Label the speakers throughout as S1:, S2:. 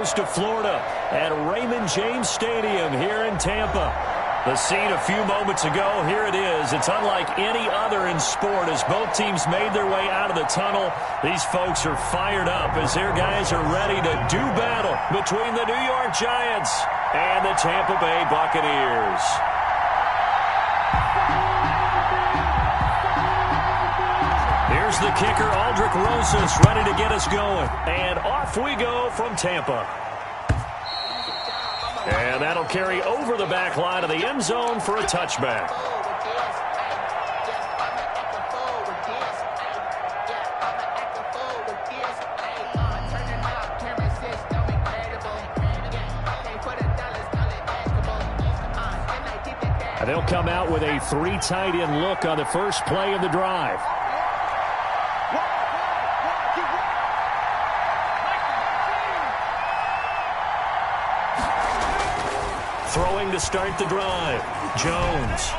S1: coast of Florida at Raymond James Stadium here in Tampa. The scene a few moments ago, here it is. It's unlike any other in sport as both teams made their way out of the tunnel. These folks are fired up as their guys are ready to do battle between the New York Giants and the Tampa Bay Buccaneers. Here's the kicker, Aldrick Rosas, ready to get us going. And off we go from Tampa. And that'll carry over the back line of the end zone for a touchback. And they'll come out with a 3 tight end look on the first play of the drive. Throwing to start the drive. Jones.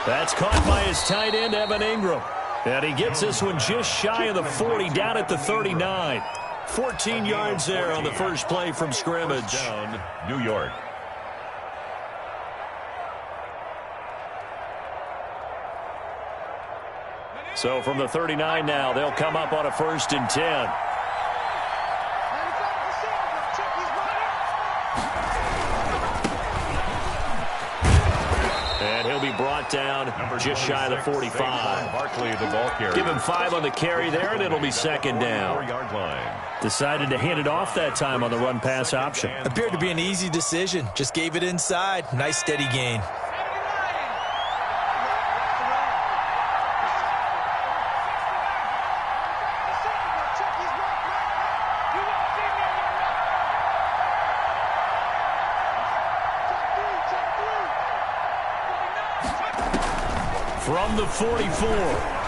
S1: That's caught by his tight end, Evan Ingram. And he gets this one just shy of the 40, down at the 39. 14 yards there on the first play from scrimmage.
S2: Down, New York.
S1: So from the 39 now, they'll come up on a 1st and 10. Brought down just shy of the 45.
S2: Barkley, the ball carrier.
S1: Give him 5 on the carry there, and it'll be 2nd down.
S2: 4-yard line.
S1: Decided to hand it off that time on the run-pass option.
S3: Appeared to be an easy decision. Just gave it inside. Nice steady gain.
S1: From the 44,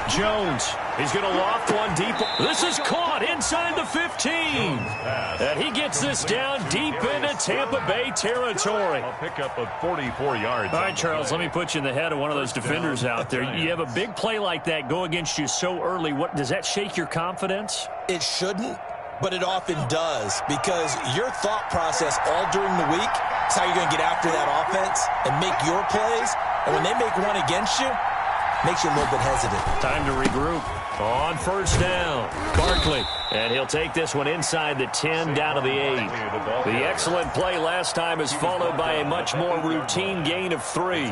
S1: Jones. He's going to loft one deep. This is caught inside the 15. And he gets this down deep into Tampa Bay territory.
S2: I'll pick up of 44 yards.
S1: All right, Charles, let me put you in the head of one of those defenders out there. You have a big play like that go against you so early. What does that shake your confidence?
S3: It shouldn't, but it often does, because your thought process all during the week is how you're going to get after that offense and make your plays. And when they make one against you, makes you a little bit hesitant.
S1: Time to regroup. On 1st down, Barkley. And he'll take this one inside the 10 down to the 8. The excellent play last time is followed by a much more routine gain of 3.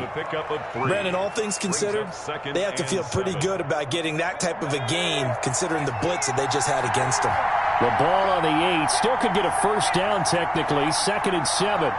S3: Brandon, all things considered, they have to feel pretty good about getting that type of a gain considering the blitz that they just had against them.
S1: The ball on the 8 still could get a 1st down technically. 2nd and 7.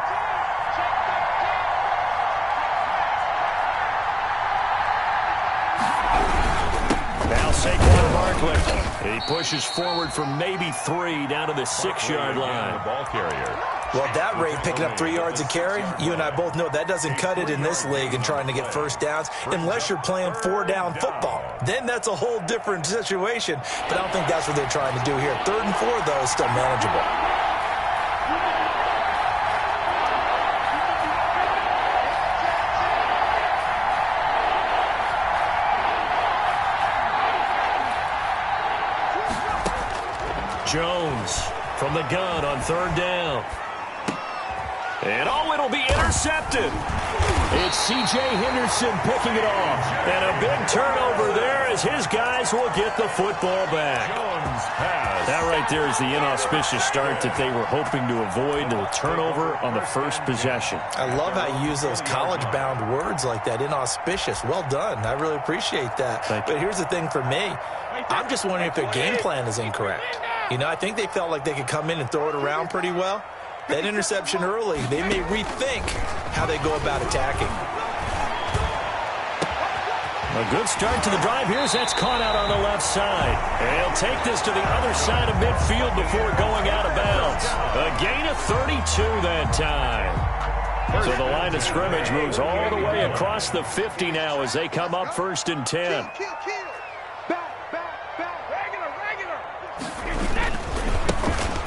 S1: Saquon Barkley. He pushes forward for maybe 3 down to the 6-yard line.
S2: Ball carrier.
S3: Well, at that rate, picking up 3 yards a carry, you and I both know that doesn't cut it in this league and trying to get 1st downs unless you're playing 4-down football. Then that's a whole different situation, but I don't think that's what they're trying to do here. 3rd and 4, though, is still manageable.
S1: Jones from the gun on 3rd down. And it'll be intercepted. It's C.J. Henderson picking it off. And a big turnover there as his guys will get the football back.
S2: Jones pass.
S1: That right there is the inauspicious start that they were hoping to avoid, the turnover on the 1st possession.
S3: I love how you use those college-bound words like that, inauspicious. Well done. I really appreciate that. But here's the thing for me. I'm just wondering if their game plan is incorrect. You know, I think they felt like they could come in and throw it around pretty well. That interception early, they may rethink how they go about attacking.
S1: A good start to the drive here as that's caught out on the left side. And he'll take this to the other side of midfield before going out of bounds. A gain of 32 that time. So the line of scrimmage moves all the way across the 50 now as they come up 1st and 10.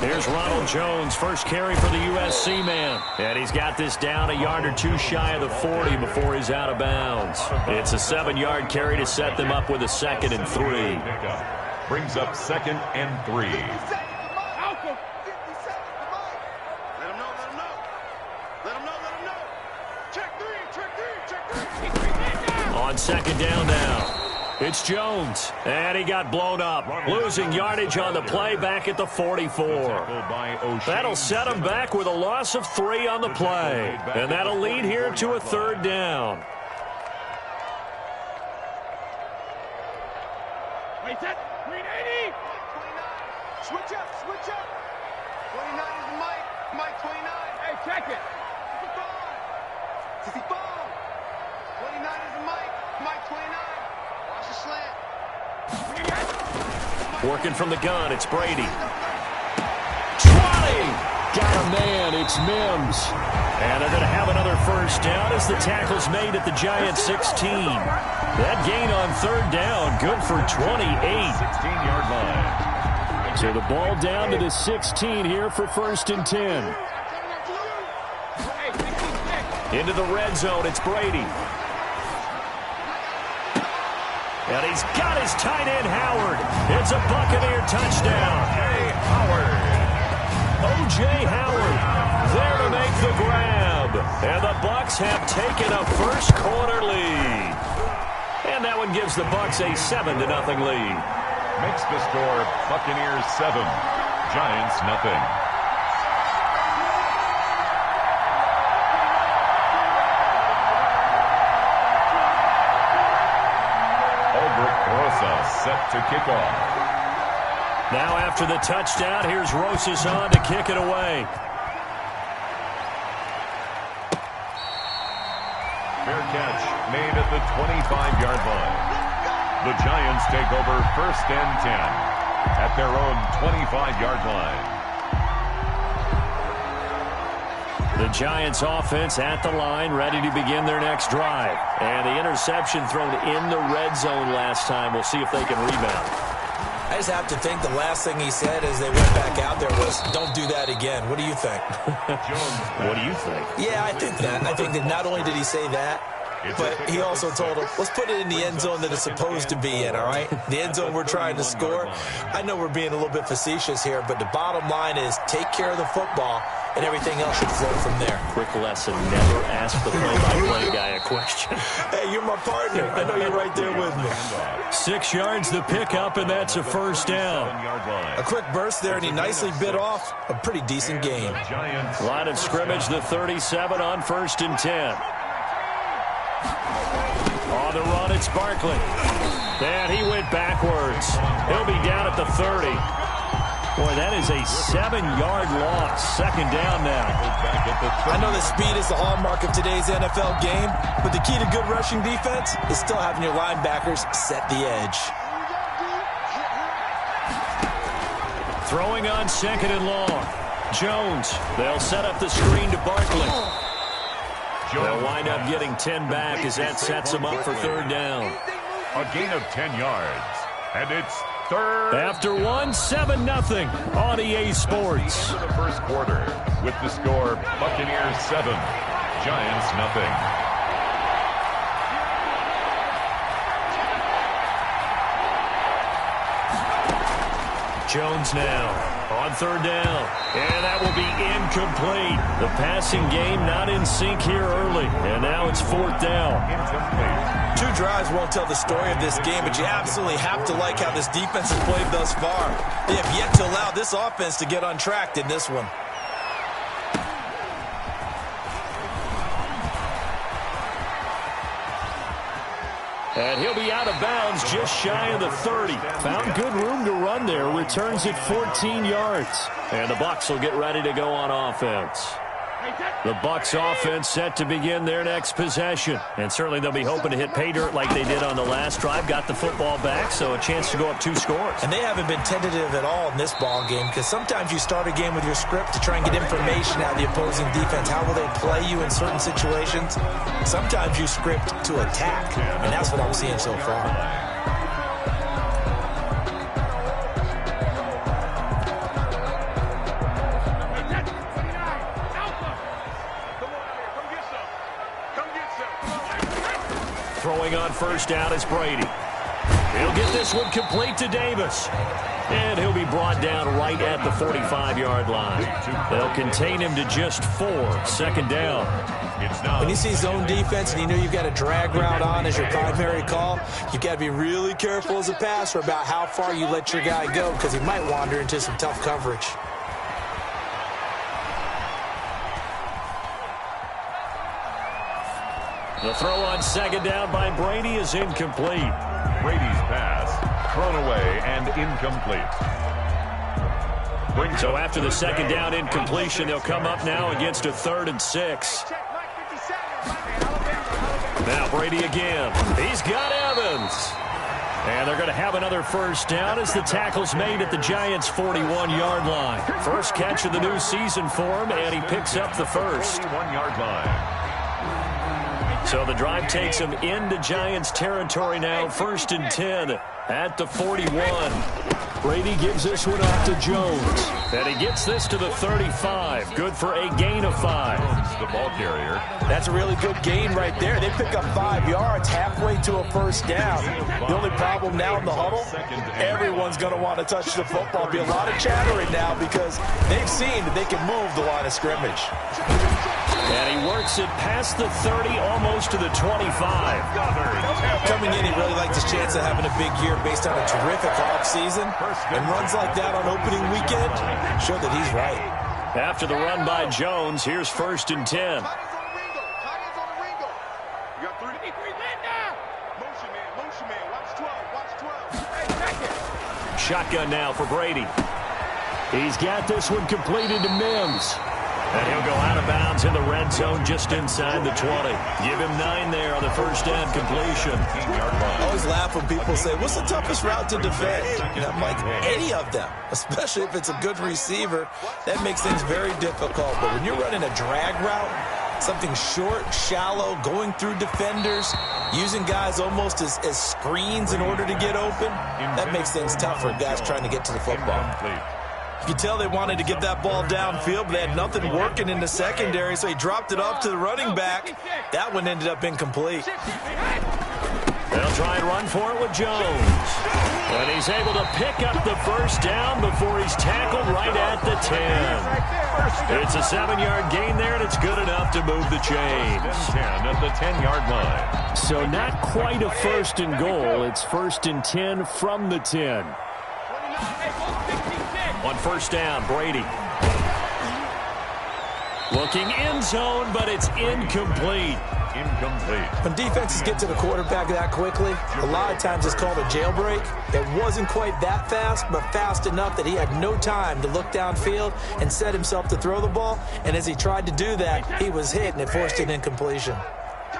S1: Here's Ronald Jones, first carry for the USC man. And he's got this down a yard or 2 shy of the 40 before he's out of bounds. It's a 7-yard carry to set them up with a 2nd and 3.
S2: Brings up 2nd and 3.
S1: On second down now. It's Jones, and he got blown up. Losing yardage on the play back at the 44. That'll set him back with a loss of 3 on the play. And that'll lead here to a third down.
S4: Wait, that 380. Switch up. 29 is the Mike. Mike 29. Hey, check it. 55. 29 is the Mike. Mike 29. Watch the slant.
S1: Working from the gun, it's Brady. 20! Got a man, it's Mims. And they're going to have another first down as the tackle's made at the Giants 16. That gain on third down, good for 28.
S2: 16-yard line.
S1: So the ball down to the 16 here for first and 10. Into the red zone, it's Brady. And he's got his tight end, Howard. It's a Buccaneer touchdown. O.J. Howard there to make the grab. And the Bucs have taken a first quarter lead. And that one gives the Bucs a 7-0 lead.
S2: Makes the score Buccaneers 7, Giants nothing. Set to kick off.
S1: Now after the touchdown, here's Rosas on to kick it away.
S2: Fair catch made at the 25-yard line. The Giants take over first and 10 at their own 25-yard line.
S1: The Giants offense at the line, ready to begin their next drive. And the interception thrown in the red zone last time. We'll see if they can rebound.
S3: I just have to think the last thing he said as they went back out there was, don't do that again. What do you think?
S1: What do you think?
S3: Yeah, I think that. I think that not only did he say that, but he also told him, let's put it in the end zone that it's supposed to be in, all right? The end zone we're trying to score. I know we're being a little bit facetious here, but the bottom line is take care of the football, and everything else should flow from there.
S1: Quick lesson, never ask the play-by-play guy a question.
S3: Hey, you're my partner. I know you're right there with me.
S1: 6 yards the pickup, and that's a first down.
S3: A quick burst there, and he nicely bit off a pretty decent game.
S1: Line of scrimmage, the 37 on first and 10. On the run, it's Barkley. And he went backwards. He'll be down at the 30. Boy, that is a 7-yard loss. Second down now.
S3: I know that speed is the hallmark of today's NFL game, but the key to good rushing defense is still having your linebackers set the edge.
S1: Throwing on second and long. Jones. They'll set up the screen to Barkley. They'll wind up getting 10 back as that sets them up for third down.
S2: A gain of 10 yards. And it's third.
S1: After 7-0 on EA Sports.
S2: Into the first quarter with the score Buccaneers 7, Giants nothing.
S1: Jones now on third down. And that will be incomplete. The passing game not in sync here early. And now it's fourth down.
S2: Incomplete.
S3: 2 drives won't tell the story of this game, but you absolutely have to like how this defense has played thus far. They have yet to allow this offense to get on track in this one.
S1: And he'll be out of bounds just shy of the 30. Found good room to run there. Returns it 14 yards. And the Bucs will get ready to go on offense. The Bucs offense set to begin their next possession. And certainly they'll be hoping to hit pay dirt like they did on the last drive. Got the football back, so a chance to go up 2 scores.
S3: And they haven't been tentative at all in this ball game, because sometimes you start a game with your script to try and get information out of the opposing defense. How will they play you in certain situations? Sometimes you script to attack, and that's what I'm seeing so far.
S1: Throwing on first down is Brady. He'll get this one complete to Davis. And he'll be brought down right at the 45-yard line. They'll contain him to just 4. Second down.
S3: When you see zone defense and you know you've got a drag route on as your primary call, you've got to be really careful as a passer about how far you let your guy go because he might wander into some tough coverage.
S1: The throw on second down by Brady is incomplete.
S2: Brady's pass thrown away and incomplete.
S1: So after the second down incompletion, they'll come up now against a 3rd and 6. Now Brady again. He's got Evans. And they're going to have another first down as the tackle's made at the Giants' 41-yard line. First catch of the new season for him, and he picks up the first.
S2: 41-yard line.
S1: So the drive takes him into Giants territory now. 1st and 10 at the 41. Brady gives this one off to Jones. And he gets this to the 35. Good for a gain of 5.
S2: Jones, the ball carrier.
S3: That's a really good gain right there. They pick up 5 yards halfway to a first down. The only problem now in the huddle, everyone's going to want to touch the football. There'll be a lot of chattering now because they've seen that they can move the line of scrimmage.
S1: And he works it past the 30, almost to the 25.
S3: Coming in, he really likes his chance of having a big year based on a terrific offseason. And runs like that on opening weekend show that he's right.
S1: After the run by Jones, here's 1st and 10. Shotgun now for Brady. He's got this one completed to Mims. And he'll go out of bounds in the red zone just inside the 20. Give him 9 there on the first down completion.
S3: I always laugh when people say, what's the toughest route to defend? And I'm like, any of them, especially if it's a good receiver. That makes things very difficult. But when you're running a drag route, something short, shallow, going through defenders, using guys almost as screens in order to get open, that makes things tough for guys trying to get to the football. You could tell they wanted to get that ball downfield, but they had nothing working in the secondary, so he dropped it off to the running back. That one ended up incomplete.
S1: They'll try and run for it with Jones. And he's able to pick up the first down before he's tackled right at the 10. It's a 7-yard gain there, and it's good enough to move the chains.
S2: 10 at the 10-yard line.
S1: So not quite a 1st and goal. It's 1st and 10 from the 10. On first down, Brady. Looking end zone, but it's incomplete.
S3: When defenses get to the quarterback that quickly, a lot of times it's called a jailbreak. It wasn't quite that fast, but fast enough that he had no time to look downfield and set himself to throw the ball. And as he tried to do that, he was hit, and it forced an incompletion.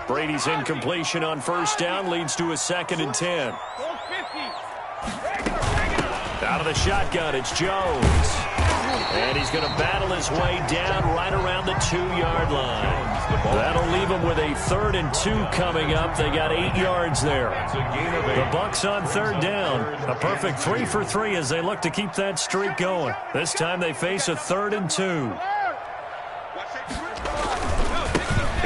S1: Brady's incompletion on first down leads to a 2nd and 10. Out of the shotgun, it's Jones. And he's going to battle his way down right around the 2-yard line. That'll leave him with a 3rd and 2 coming up. They got 8 yards there. The Bucs on 3rd down. A perfect 3 for 3 as they look to keep that streak going. This time they face a 3rd and 2.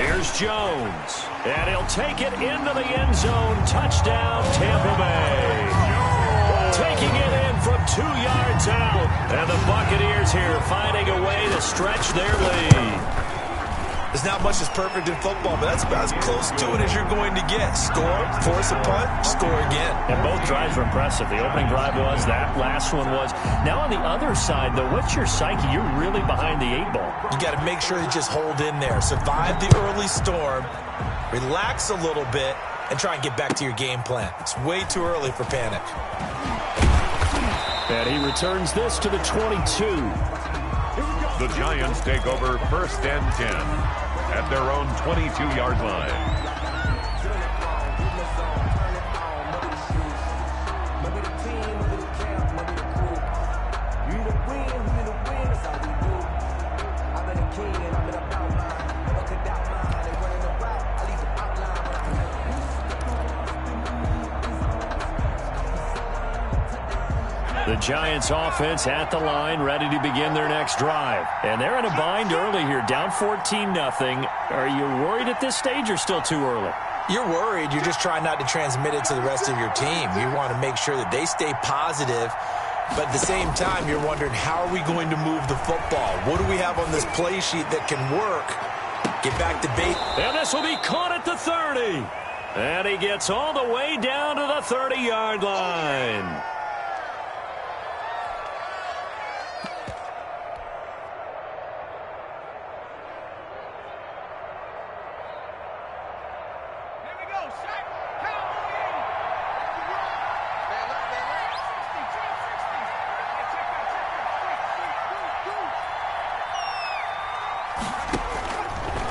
S1: Here's Jones. And he'll take it into the end zone. Touchdown, Tampa Bay. Taking it in from 2 yards out. And the Buccaneers here finding a way to stretch their lead.
S3: There's not much that's perfect in football, but that's about as close to it as you're going to get. Score, force a punt, score again.
S1: And both drives were impressive. The opening drive was, that last one was. Now on the other side, though, what's your psyche? You're really behind the 8 ball.
S3: You got to make sure you just hold in there. Survive the early storm, relax a little bit, and try and get back to your game plan. It's way too early for panic.
S1: And he returns this to the 22.
S2: The Giants take over 1st and 10 at their own 22-yard line.
S1: The Giants offense at the line, ready to begin their next drive. And they're in a bind early here, down 14-0. Are you worried at this stage or still too early?
S3: You're worried. You're just trying not to transmit it to the rest of your team. You want to make sure that they stay positive But at the same time, you're wondering, how are we going to move the football? What do we have on this play sheet that can work? Get back to base.
S1: And this will be caught at the 30. And he gets all the way down to the 30-yard line.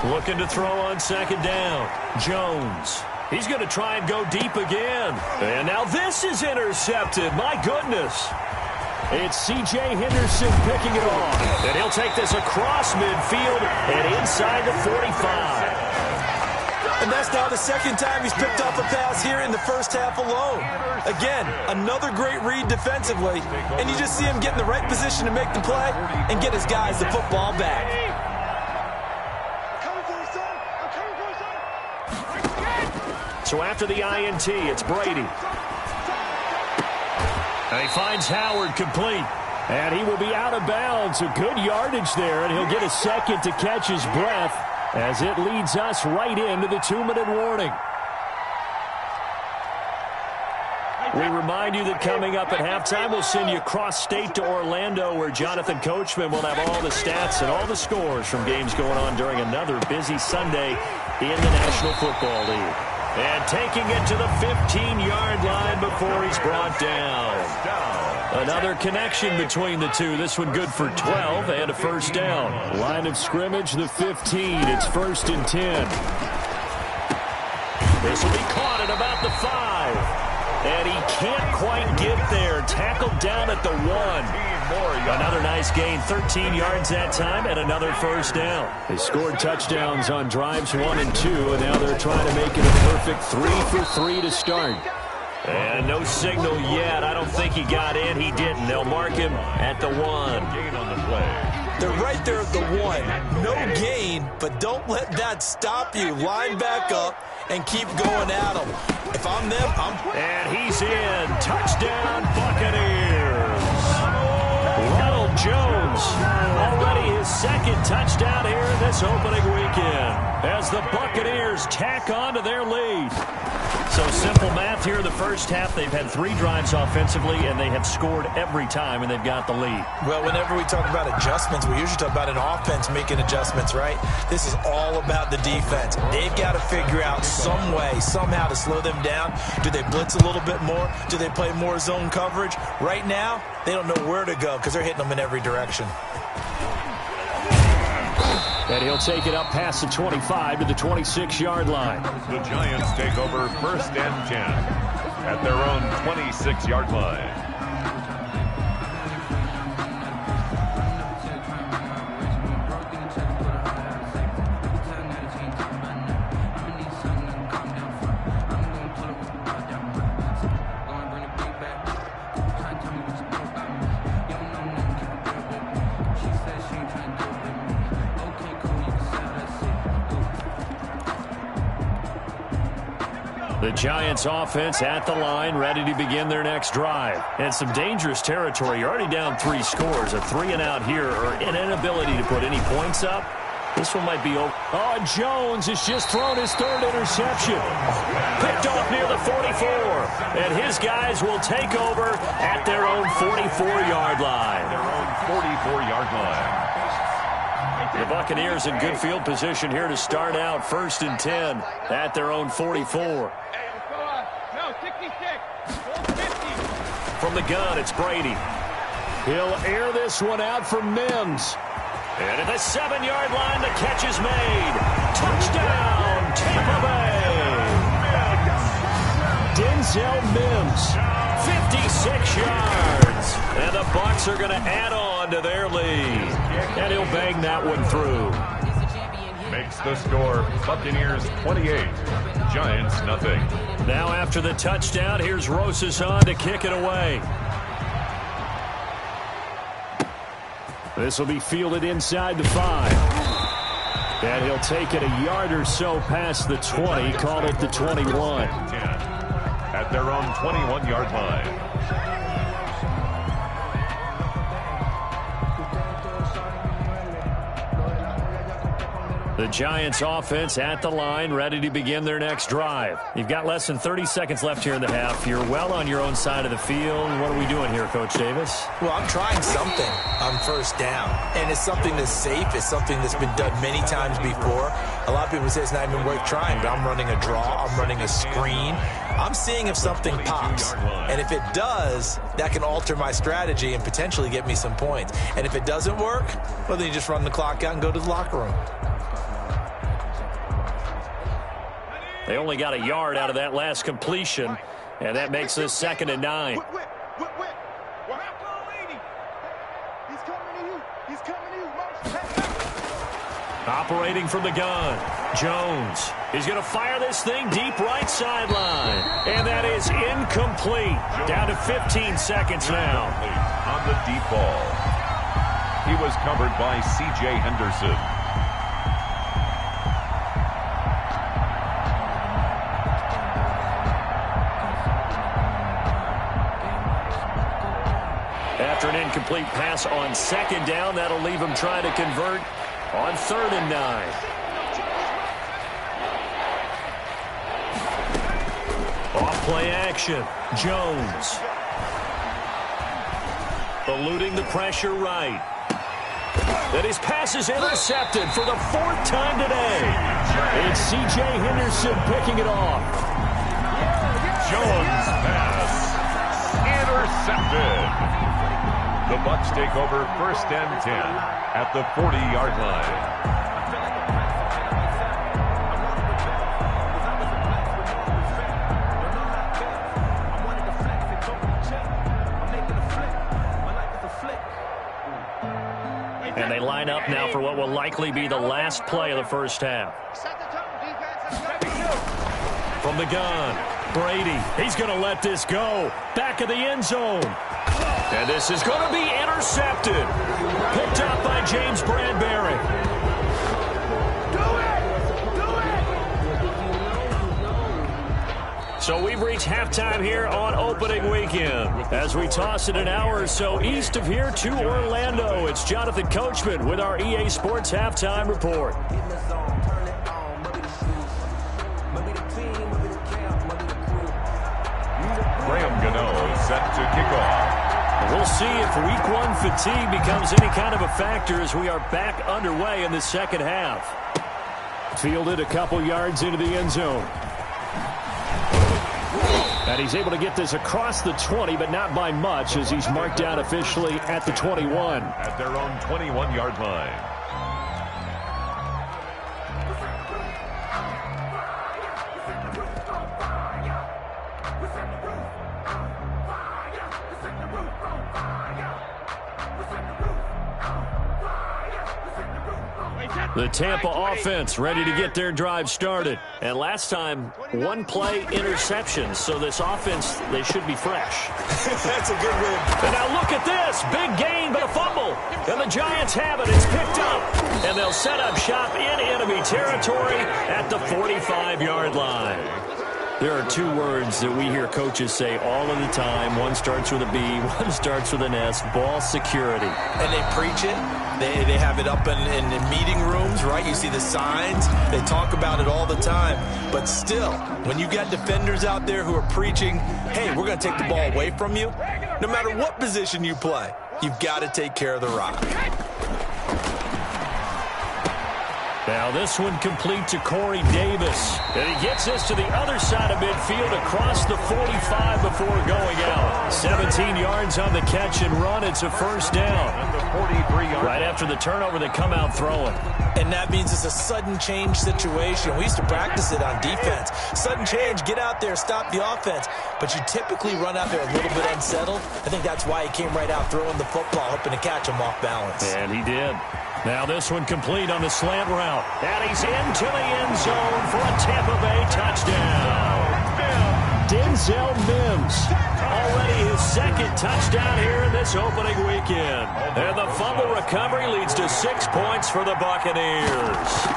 S1: Looking to throw on second down. Jones. He's going to try and go deep again. And now this is intercepted. My goodness. It's C.J. Henderson picking it off. And he'll take this across midfield and inside the 45.
S3: And that's now the second time he's picked up a pass here in the first half alone. Again, another great read defensively. And you just see him get in the right position to make the play and get his guys the football back.
S1: So after the INT, it's Brady. And he finds Howard complete. And he will be out of bounds. A good yardage there, and he'll get a second to catch his breath as it leads us right into the 2-minute warning. We remind you that coming up at halftime, we'll send you cross-state to Orlando, where Jonathan Coachman will have all the stats and all the scores from games going on during another busy Sunday in the National Football League. And taking it to the 15-yard line before he's brought down. Another connection between the two. This one good for 12 and a first down. Line of scrimmage, the 15. It's 1st and 10. This will be caught at about the 5. And he can't quite get there. Tackled down at the 1. Another nice gain, 13 yards that time, and another first down. They scored touchdowns on drives 1 and 2, and now they're trying to make it a perfect 3 for 3 to start. And no signal yet. I don't think he got in. He didn't. They'll mark him at the 1.
S2: Gain on the play.
S3: They're right there at the 1. No gain, but don't let that stop you. Line back up and keep going at them. If I'm them,
S1: And he's in. Touchdown, Buccaneers. Ronald Jones, already his second touchdown here in this opening weekend, as the Buccaneers tack on to their lead. So simple math here in the first half. They've had 3 drives offensively, and they have scored every time, and they've got the lead.
S3: Well, whenever we talk about adjustments, we usually talk about an offense making adjustments, right? This is all about the defense. They've got to figure out some way, somehow to slow them down. Do they blitz a little bit more? Do they play more zone coverage? Right now, they don't know where to go because they're hitting them in every direction.
S1: And he'll take it up past the 25 to the 26-yard line.
S2: The Giants take over 1st and 10 at their own 26-yard line.
S1: The Giants offense at the line, ready to begin their next drive. And some dangerous territory. You're already down 3 scores. A 3-and-out here, or an inability to put any points up. This one might be over. Oh, Jones has just thrown his 3rd interception. Picked off near the 44. And his guys will take over at their own 44-yard line.
S2: Their own 44-yard line.
S1: The Buccaneers in good field position here to start out 1st and 10 at their own 44. From the gun, it's Brady. He'll air this one out for Mims. And at the 7-yard line, the catch is made. Touchdown, Tampa Bay. Denzel Mims, 56 yards. And the Bucs are going to add on to their lead. And he'll bang that one through.
S2: Makes the score Buccaneers 28, Giants nothing.
S1: Now after the touchdown, here's Rosas to kick it away. This will be fielded inside the 5. And he'll take it a yard or so past the 20, call it the 21.
S2: 10 at their own 21-yard line.
S1: The Giants offense at the line, ready to begin their next drive. You've got less than 30 seconds left here in the half. You're well on your own side of the field. What are we doing here, Coach Davis?
S3: Well, I'm trying something on first down, and it's something that's safe. It's something that's been done many times before. A lot of people say it's not even worth trying, but I'm running a draw. I'm running a screen. I'm seeing if something pops, and if it does, that can alter my strategy and potentially get me some points. And if it doesn't work, well, then you just run the clock out and go to the locker room.
S1: They only got a yard out of that last completion, and that makes this 2nd and 9. Operating from the gun, Jones. He's going to fire this thing deep right sideline. And that is incomplete. Down to 15 seconds now.
S2: On the deep ball. He was covered by C.J. Henderson.
S1: After an incomplete pass on 2nd down, that'll leave him trying to convert on 3rd and 9. Off play action. Jones. Eluding the pressure right. Then his pass is intercepted for the 4th time today. It's C.J. Henderson picking it off.
S2: Jones pass. Intercepted. The Bucs take over 1st and 10 at the 40-yard line.
S1: And they line up now for what will likely be the last play of the first half. From the gun, Brady. He's going to let this go. Back of the end zone. And this is going to be intercepted. Picked up by James Bradbury. So we've reached halftime here on opening weekend. As we toss it an hour or so east of here to Orlando, it's Jonathan Coachman with our EA Sports Halftime Report.
S2: Graham Gano set to kick off.
S1: We'll see if week 1 fatigue becomes any kind of a factor as we are back underway in the second half. Fielded a couple yards into the end zone. And he's able to get this across the 20, but not by much as he's marked down officially at the 21.
S2: At their own 21-yard line.
S1: The Tampa offense ready to get their drive started. And last time, 1-play interception. So this offense, they should be fresh.
S3: That's a good win.
S1: And now look at this. Big gain, but a fumble. And the Giants have it. It's picked up. And they'll set up shop in enemy territory at the 45-yard line. There are 2 words that we hear coaches say all of the time. One starts with a B, one starts with an S. Ball security.
S3: And they preach it. They have it up in meeting rooms, right? You see the signs. They talk about it all the time. But still, when you got defenders out there who are preaching, hey, we're going to take the ball away from you, no matter what position you play, you've got to take care of the rock.
S1: Now this one complete to Corey Davis. And he gets this to the other side of midfield across the 45 before going out. 17 yards on the catch and run. It's a first down. Right after the turnover, they come out throwing.
S3: And that means it's a sudden change situation. We used to practice it on defense. Sudden change, get out there, stop the offense. But you typically run out there a little bit unsettled. I think that's why he came right out throwing the football, hoping to catch him off balance.
S1: And he did. Now this one complete on the slant route. And he's into the end zone for a Tampa Bay touchdown. Denzel Mims, already his 2nd touchdown here in this opening weekend. And the fumble recovery leads to 6 points for the Buccaneers.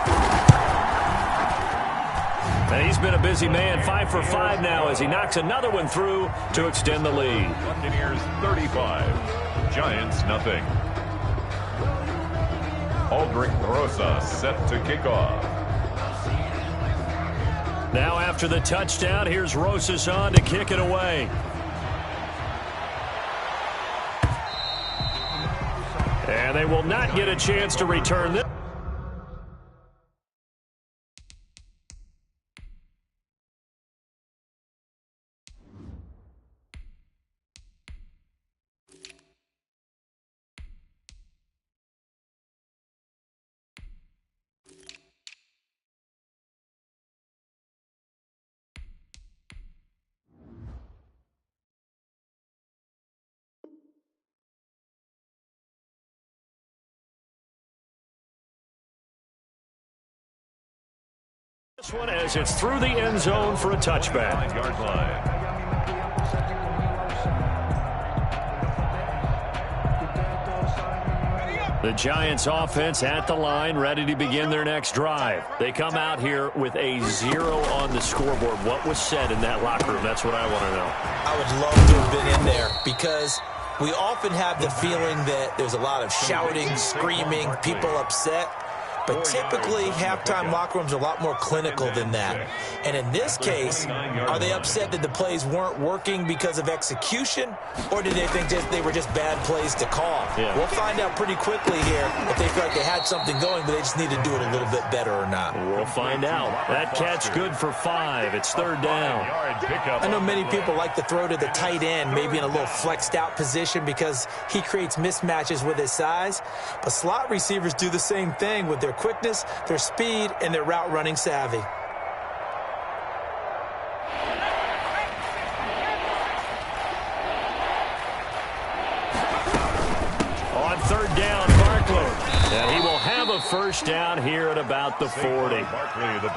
S1: And he's been a busy man, 5 for 5 now as he knocks another one through to extend the lead.
S2: Buccaneers 35, Giants nothing. Aldrick Rosas set to kick off.
S1: Now after the touchdown, here's Rosas on to kick it away. And they will not get a chance to return this. This one as it's through the end zone for a touchback.
S2: Yard line.
S1: The Giants offense at the line, ready to begin their next drive. They come out here with a 0 on the scoreboard. What was said in that locker room? That's what I want to know.
S3: I would love to have been in there because we often have the feeling that there's a lot of shouting, screaming, people upset. But typically, halftime locker rooms are a lot more clinical than that. And in this case, are they upset that the plays weren't working because of execution, or did they think they were just bad plays to call?
S1: Yeah.
S3: We'll find out pretty quickly here if they feel like they had something going, but they just need to do it a little bit better or not.
S1: We'll find out. That catch good for 5. It's 3rd down.
S3: I know many people like to throw to the tight end, maybe in a little flexed out position because he creates mismatches with his size. But slot receivers do the same thing with their quickness, their speed, and their route running savvy.
S1: On 3rd down, Barkley. And he will have a first down here at about the 40.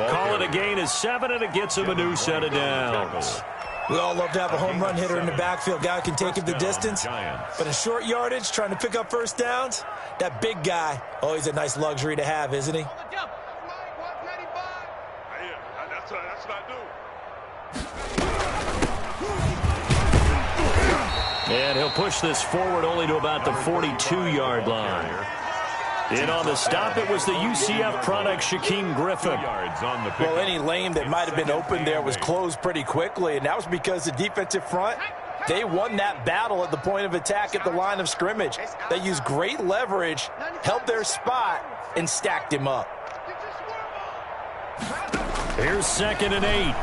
S1: Call it a gain of 7, and it gets him a new set of downs.
S3: We all love to have a home run hitter in the backfield. Guy who can take it the distance. But in short yardage, trying to pick up first downs, that big guy, oh, he's a nice luxury to have, isn't he?
S4: That's what I do.
S1: And he'll push this forward only to about the 42-yard line. In on the stop, it was the UCF product, Shaquem Griffin.
S3: Well, any lane that might have been open there was closed pretty quickly, and that was because the defensive front, they won that battle at the point of attack at the line of scrimmage. They used great leverage, held their spot, and stacked him up.
S1: Here's 2nd and 8.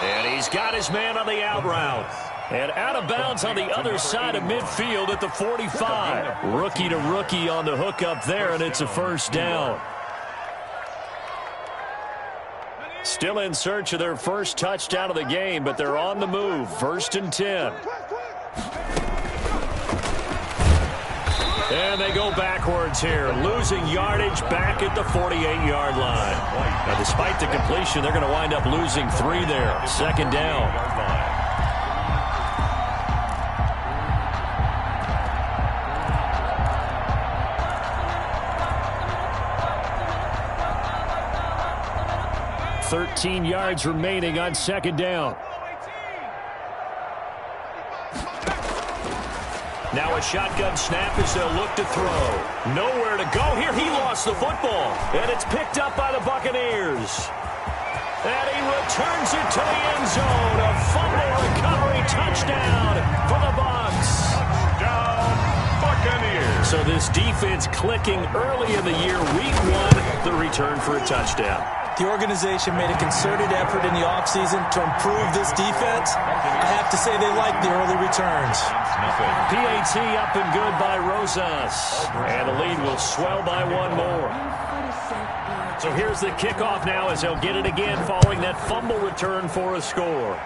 S1: And he's got his man on the out route. And out of bounds on the other side of midfield at the 45. Rookie to rookie on the hook up there, and it's a first down. Still in search of their first touchdown of the game, but they're on the move. 1st and 10. And they go backwards here, losing yardage back at the 48-yard line. Now, despite the completion, they're going to wind up losing 3 there. 2nd down. $13 yards remaining on 2nd down. Now a shotgun snap as they'll look to throw. Nowhere to go here. He lost the football. And it's picked up by the Buccaneers. And he returns it to the end zone. A fumble recovery touchdown for the Bucs.
S2: Touchdown, Buccaneers.
S1: So this defense clicking early in the year. Week 1, the return for a touchdown.
S3: The organization made a concerted effort in the offseason to improve this defense. I have to say they like the early returns.
S1: PAT up and good by Rosas. And the lead will swell by 1 more. So here's the kickoff now as they'll get it again following that fumble return for a score.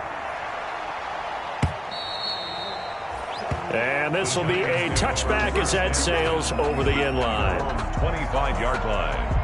S1: And this will be a touchback as that sails over the end line.
S2: 25-yard line.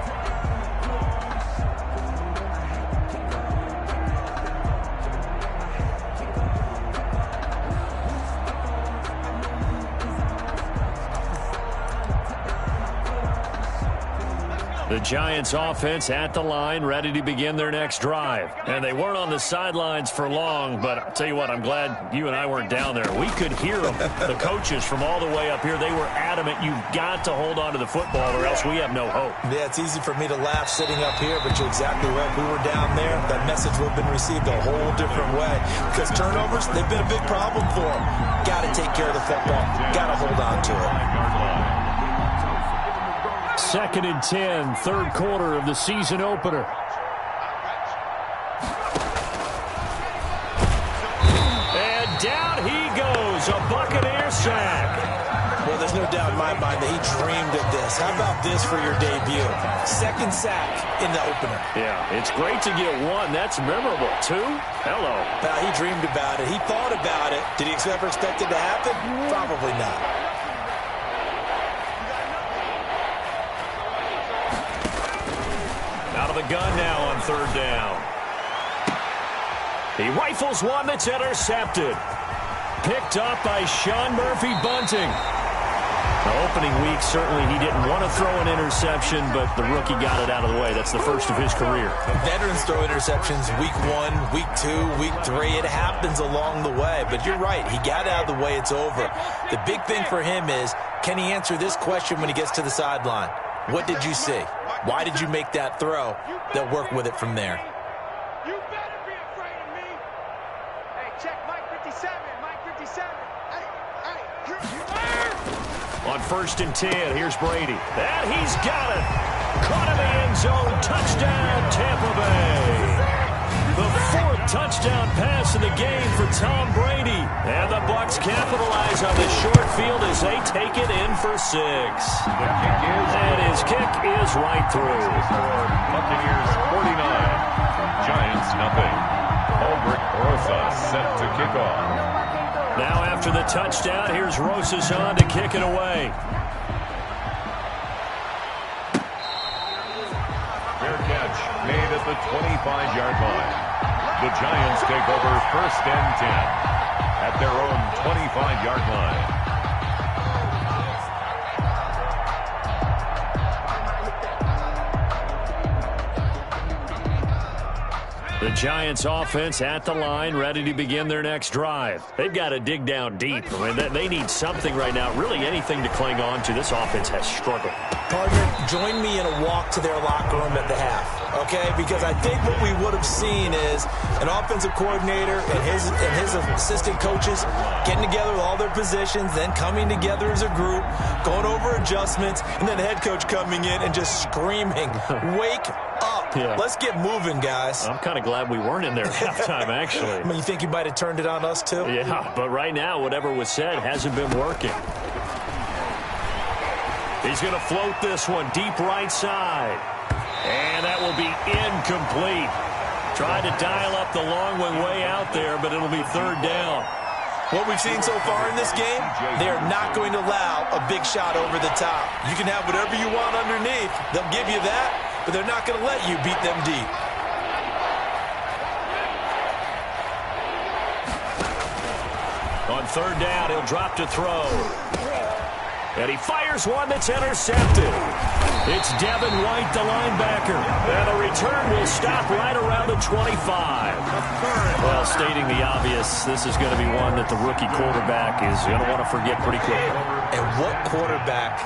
S1: The Giants offense at the line, ready to begin their next drive. And they weren't on the sidelines for long, but I'll tell you what, I'm glad you and I weren't down there. We could hear them, the coaches from all the way up here. They were adamant, you've got to hold on to the football or else we have no hope.
S3: Yeah, it's easy for me to laugh sitting up here, but you're exactly right. If we were down there, that message would have been received a whole different way. Because turnovers, they've been a big problem for them. Got to take care of the football. Got to hold on to it.
S1: 2nd and 10, third quarter of the season opener. And down he goes, a Buccaneer sack.
S3: Well, there's no doubt in my mind that he dreamed of this. How about this for your debut? 2nd sack in the opener.
S1: Yeah, it's great to get 1. That's memorable. 2? Hello.
S3: He dreamed about it. He thought about it. Did he ever expect it to happen? Probably not.
S1: Out of the gun now on 3rd down. He rifles one that's intercepted. Picked up by Sean Murphy-Bunting. Now, opening week, certainly he didn't want to throw an interception, but the rookie got it out of the way. That's the first of his career.
S3: Veterans throw interceptions week 1, week 2, week 3. It happens along the way. But you're right. He got out of the way. It's over. The big thing for him is, can he answer this question when he gets to the sideline? What did you see? Why did you make that throw? They'll work with it from there.
S4: You better be afraid of me. Hey, check Mike 57. Mike 57.
S1: On 1st and 10, here's Brady. And he's got it. Caught in the end zone. Touchdown, Tampa Bay. The 4th touchdown pass of the game for Tom Brady. And the Bucs capitalize on the short field as they take it in for 6. And his kick is right through.
S2: Buccaneers 49, Giants nothing. Albert Rosas set to kick off.
S1: Now after the touchdown, here's Rosas on to kick it away.
S2: Fair catch made at the 25-yard line. The Giants take over 1st and 10 at their own 25-yard line.
S1: The Giants offense at the line, ready to begin their next drive. They've got to dig down deep. I mean, they need something right now, really anything to cling on to. This offense has struggled.
S3: Partner, join me in a walk to their locker room at the half, okay? Because I think what we would have seen is an offensive coordinator and his assistant coaches getting together with all their positions, then coming together as a group, going over adjustments, and then the head coach coming in and just screaming, wake up. Yeah. Let's get moving, guys.
S1: I'm kind of glad we weren't in there at halftime, actually.
S3: I mean, you think you might have turned it on us, too?
S1: Yeah, but right now, whatever was said hasn't been working. He's going to float this one deep right side. And that will be incomplete. Tried to dial up the long one way out there, but it'll be 3rd down.
S3: What we've seen so far in this game, they're not going to allow a big shot over the top. You can have whatever you want underneath. They'll give you that, but they're not going to let you beat them deep.
S1: On 3rd down, he'll drop to throw. And he fires one that's intercepted. It's Devin White, the linebacker. And the return will stop right around the 25. Well, stating the obvious, this is going to be one that the rookie quarterback is going to want to forget pretty quickly.
S3: And what quarterback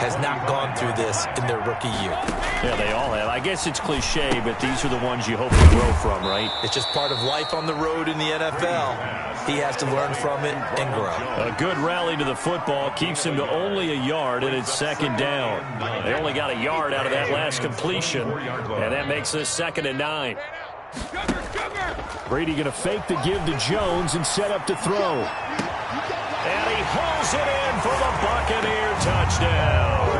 S3: has not gone through this in their rookie year?
S1: Yeah, they all have. I guess it's cliche, but these are the ones you hope to grow from, right?
S3: It's just part of life on the road in the NFL. He has to learn from it and grow.
S1: A good rally to the football keeps him to only a yard, and it's 2nd down. They only got a yard out of that last completion, and that makes this 2nd and 9. Brady going to fake the give to Jones and set up to throw. And he hauls it in for the Buccaneer touchdown.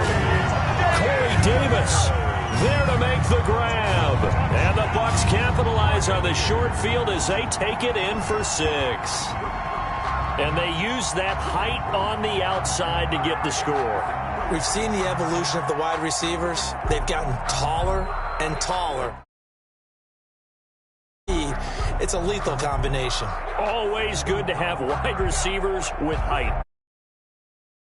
S1: Corey Davis there to make the grab. And the Bucs capitalize on the short field as they take it in for 6. And they use that height on the outside to get the score.
S3: We've seen the evolution of the wide receivers. They've gotten taller and taller. It's a lethal combination.
S1: Always good to have wide receivers with height.